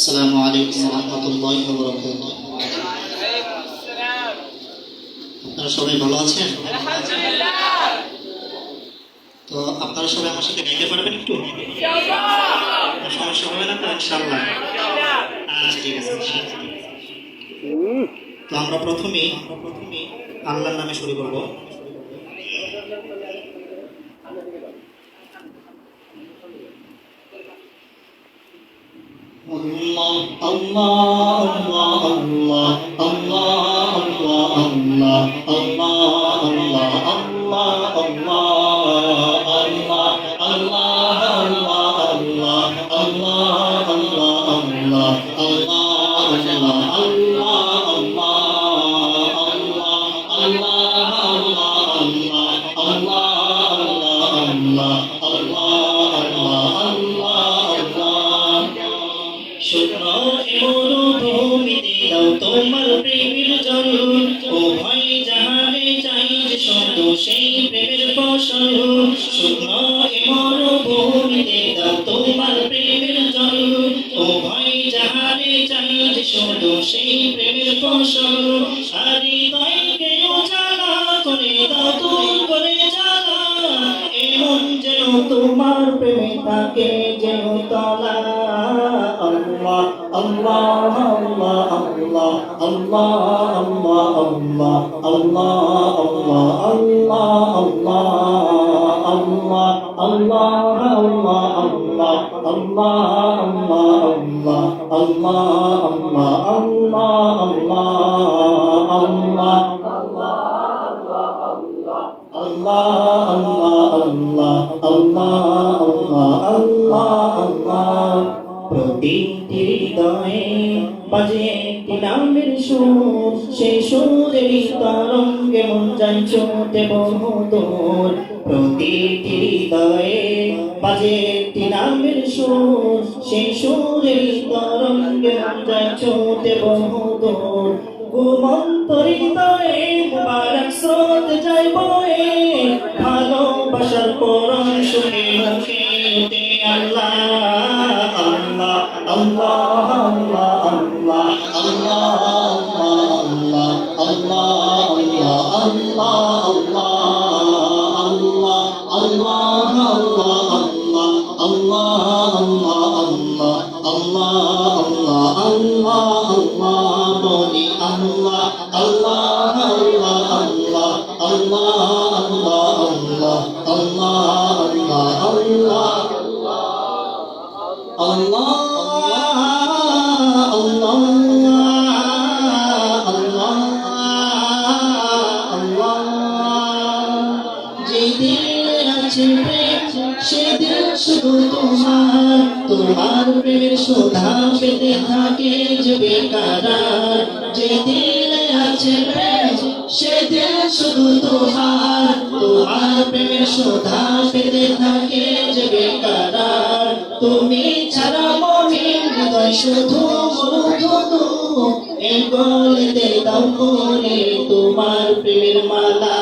আসসালামু আলাইকুম ওয়া রাহমাতুল্লাহি ওয়া বারাকাতুহু। আপনারা সবাই ভালো আছেন? আলহামদুলিল্লাহ। তো আপনারা সবাই আমার সাথে গাইতে পারবেন একটু? ইনশাআল্লাহ। সমস্যা হবে না তো ইনশাআল্লাহ? আচ্ছা ঠিক আছে। তো আমরা প্রথমেই আল্লাহর নামে শুরু করব। Allah Allah Allah Allah Allah Allah Allah Allah তোমার প্রেমের জল ও ভাই জাহানে চাই যে শত সেই প্রেমের ফসল শুকনো মরুভূমিতে দাও তোমার প্রেমের জল ও ভাই জাহানে চাই যে শত সেই প্রেমের ফসল সারি হৃদয়কে উজালা করে দাও দূর করে জ্বালা এমন যেন তোমার প্রেমে থাকে যেন তলা Allah Allah Allah Allah Allah Allah Allah Allah Allah Allah Allah প্রতিটি হৃদয়ে বাজে একটি নামের সুর সেই সুরের তরঙ্গে মন যায় ছুটে বহুদূর প্রতিটি হৃদয়ে বাজে একটি নামের সুর সেই সুরের তরঙ্গে মন যায় ছুটে বহুদূর ঘুমন্ত হৃদয়ে মুবারক স্রোত যায় বয়ে ভালোবাসার পরম শুনে মুখে উঠে আল্লাহ Allah Allah Allah Allah Allah Allah সেদিন শুধু তোমার প্রেমের শোধা পেতে থাকে যে বেকারার যেদিন আছে প্রেম সেদিন শুধু তোমার প্রেমের শোধা পেতে থাকে যে বেকারার তুমি ছাড়া মনের হৃদয় শুধু মধু এই গলিতে দাও করে তোমার প্রেমের মালা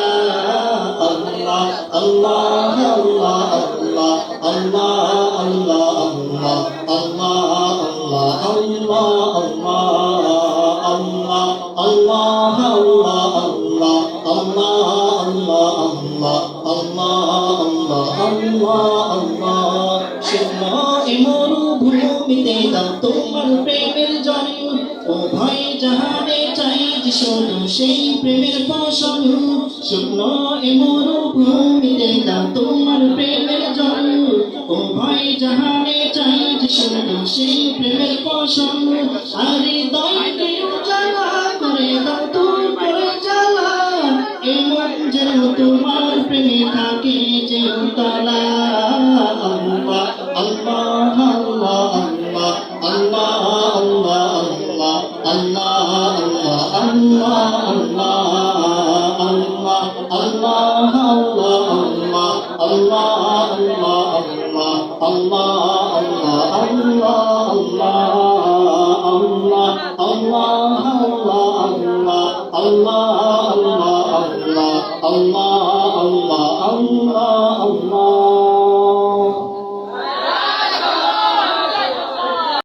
Allah Allah Allah Allah Allah মরুভূমিতে দাও তোমার প্রেমের জল ও ভাই জাহানে চাই যে শুধু সেই প্রেমের ফসল শুকনো মরুভূমিতে দাও তোমার প্রেমের জল ও ভাই জাহানে চাই যে শুধু সেই প্রেমের ফসল আর হৃদয়কে উজালা করে দাও দূর করে জ্বালা এমন যেন তোমার প্রেমে থাকে যে তলা Allah Allah Allah Allah Allah Allah Allah Allah